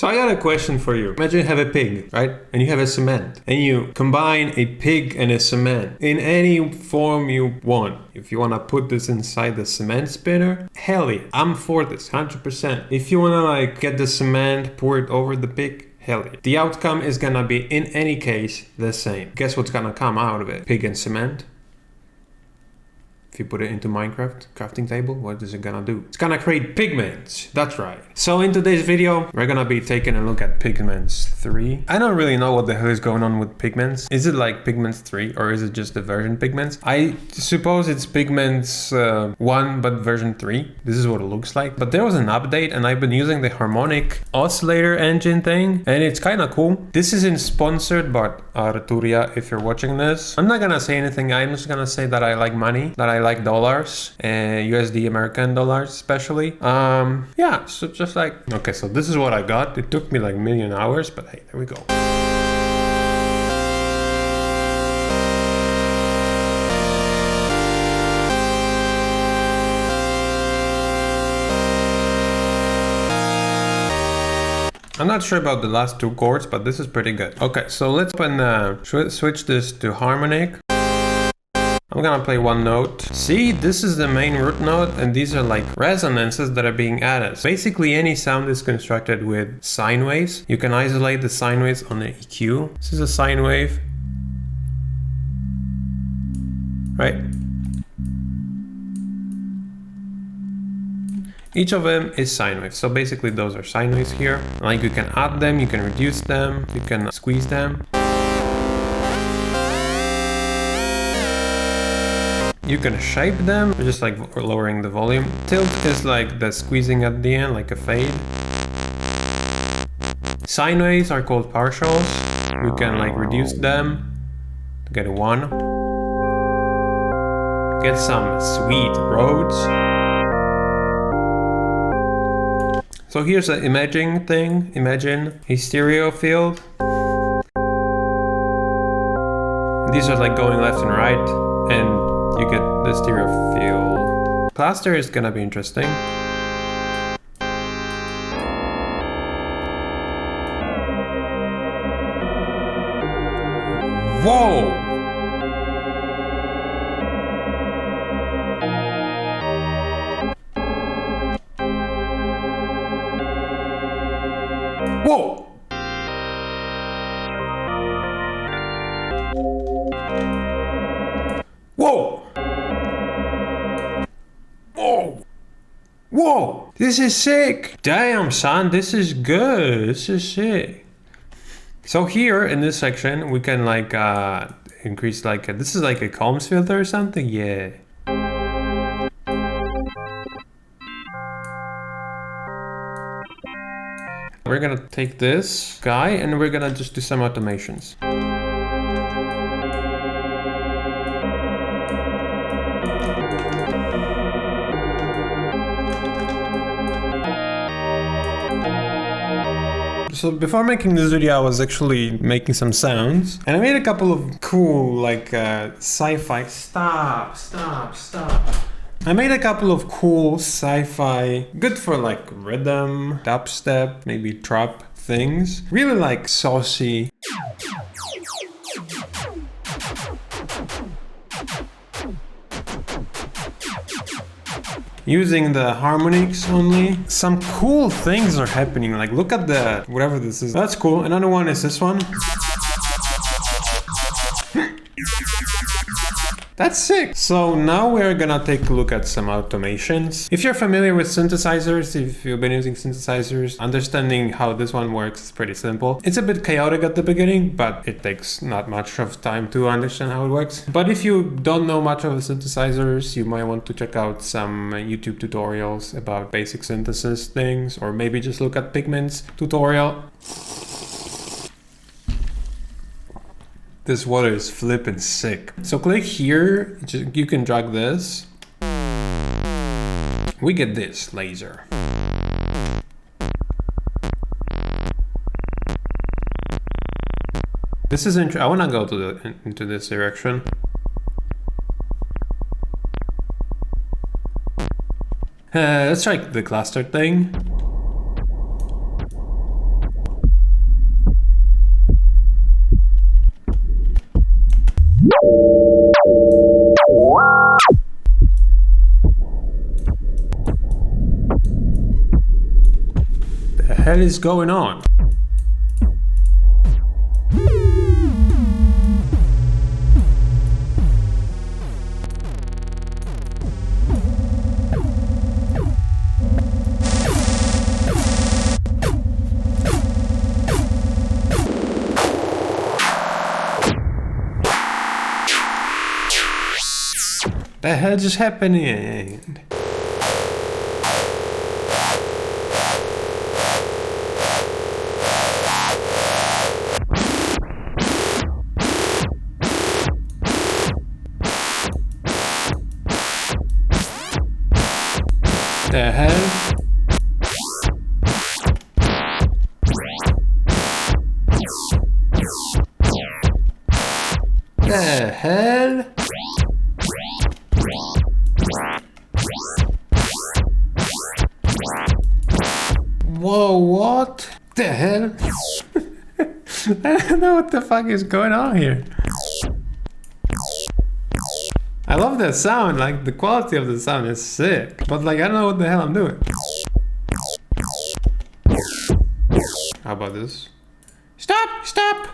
So I got a question for you. Imagine you have a pig, right? And you have a cement. And you combine a pig and a cement in any form you want. If you want to put this inside the cement spinner, hell yeah, I'm for this, 100%. If you want to like get the cement, pour it over the pig, hell yeah. The outcome is gonna be, in any case, the same. Guess what's gonna come out of it? Pig and cement. If you put it into Minecraft crafting table, what is it gonna do? It's gonna create pigments. That's right. So in today's video, we're gonna be taking a look at Pigments 3. I don't really know what the hell is going on with Pigments. Is it like Pigments 3 or is it just the version Pigments? I suppose it's Pigments 1 but version 3. This is what it looks like. But there was an update and I've been using the Harmonic Oscillator engine thing and it's kind of cool. This isn't sponsored by Arturia if you're watching this. I'm not gonna say anything. I'm just gonna say that I like money, that I like dollars, USD American dollars especially. Yeah, so just like, okay, so this is what I got. It took me like a million hours, but hey, there we go. I'm not sure about the last two chords, but this is pretty good. Okay, so let's switch this to harmonic. I'm gonna play one note. See, this is the main root note and these are like resonances that are being added. Basically any sound is constructed with sine waves. You can isolate the sine waves on the EQ. This is a sine wave. Right? Each of them is sine waves. So basically those are sine waves here. Like you can add them, you can reduce them, you can squeeze them. You can shape them, just like lowering the volume. Tilt is like the squeezing at the end, like a fade. Sine waves are called partials. You can like reduce them to get a 1. Get some sweet Rhodes. So here's an imaging thing. Imagine a stereo field. These are like going left and right, and you get the stereo field. Cluster is gonna be interesting. Whoa! Whoa! Whoa! Whoa! Whoa! This is sick! Damn, son, this is good. This is sick. So here in this section, we can like increase like this is like a Calms filter or something. Yeah. We're gonna take this guy and we're gonna just do some automations. So before making this video, I was actually making some sounds and I made a couple of cool like sci-fi, stop. I made a couple of cool sci-fi, good for like rhythm, dubstep, maybe trap things. Really like saucy. Using the harmonics only. Some cool things are happening. Like look at the, whatever this is. That's cool. Another one is this one. That's sick. So now we're gonna take a look at some automations. If you're familiar with synthesizers, if you've been using synthesizers, understanding how this one works is pretty simple. It's a bit chaotic at the beginning, but it takes not much of time to understand how it works. But if you don't know much of the synthesizers, you might want to check out some YouTube tutorials about basic synthesis things, or maybe just look at Pigments tutorial. This water is flippin' sick. So click here, you can drag this. We get this laser. This is I wanna go to into this direction. Let's try the cluster thing. hell is going on? The hell just happening? The hell? The hell? Whoa, what the hell? I don't know what the fuck is going on here. I love that sound, like the quality of the sound is sick, but like I don't know what the hell I'm doing. How about this? Stop! Stop!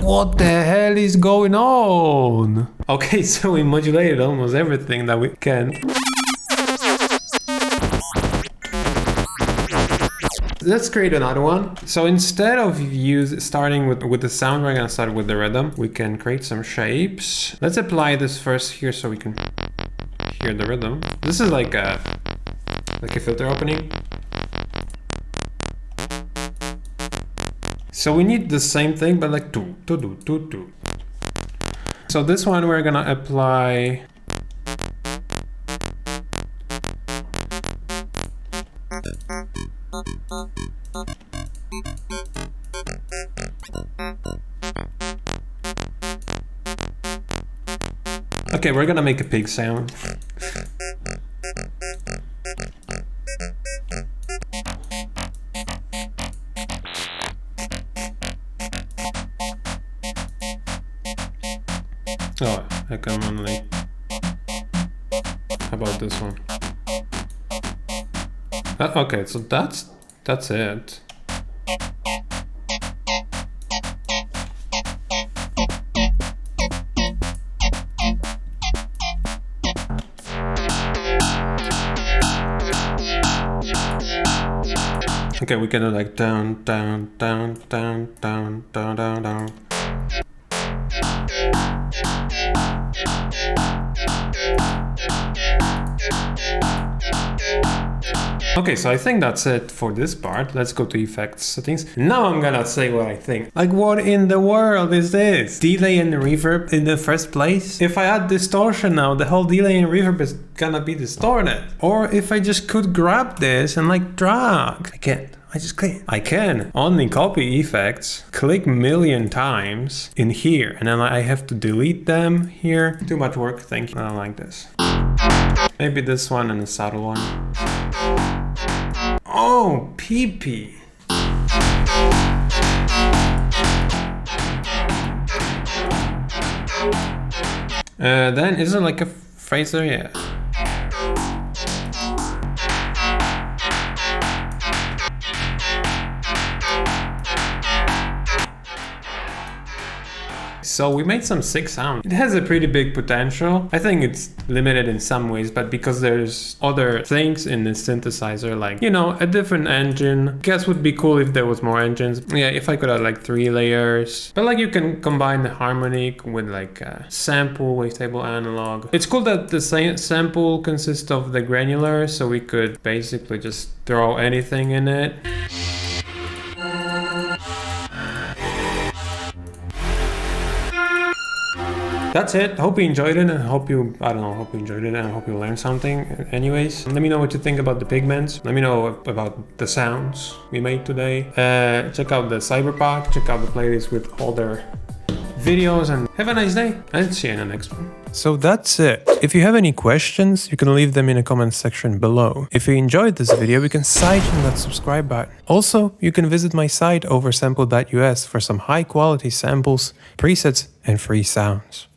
What the hell is going on? Okay, so we modulated almost everything that we can. Let's create another one. So instead of starting with the sound, we're gonna start with the rhythm. We can create some shapes. Let's apply this first here so we can hear the rhythm. This is like a filter opening. So we need the same thing, but like do. So this one we're gonna apply. Okay, we're gonna make a pig sound. Oh, I can only. How about this one? Okay, so that's it. Okay, we can do like down, down, down, down, down, down, down, down. Okay, so I think that's it for this part. Let's go to effects settings. Now I'm gonna say what I think. Like, what in the world is this? Delay and reverb in the first place? If I add distortion now, the whole delay and reverb is gonna be distorted. Or if I just could grab this and like drag. I can't. I just click. I can only copy effects, click million times in here, and then I have to delete them here. Too much work, thank you. I don't like this. Maybe this one and a subtle one. Oh, pee-pee. Then is it like a phaser? Yeah. So we made some sick sound. It has a pretty big potential. I think it's limited in some ways, but because there's other things in the synthesizer, like, you know, a different engine. Guess would be cool if there was more engines. Yeah, if I could have like 3 layers. But like you can combine the harmonic with like a sample, wavetable, analog. It's cool that the same sample consists of the granular, so we could basically just throw anything in it. That's it. Hope you enjoyed it, and hope you enjoyed it, and I hope you learned something. Anyways, let me know what you think about the pigments. Let me know about the sounds we made today. Check out the CYBERPACK, check out the playlist with all their videos, and have a nice day, and see you in the next one. So that's it. If you have any questions, you can leave them in the comment section below. If you enjoyed this video, you can side on that subscribe button. Also, you can visit my site oversample.us for some high quality samples, presets, and free sounds.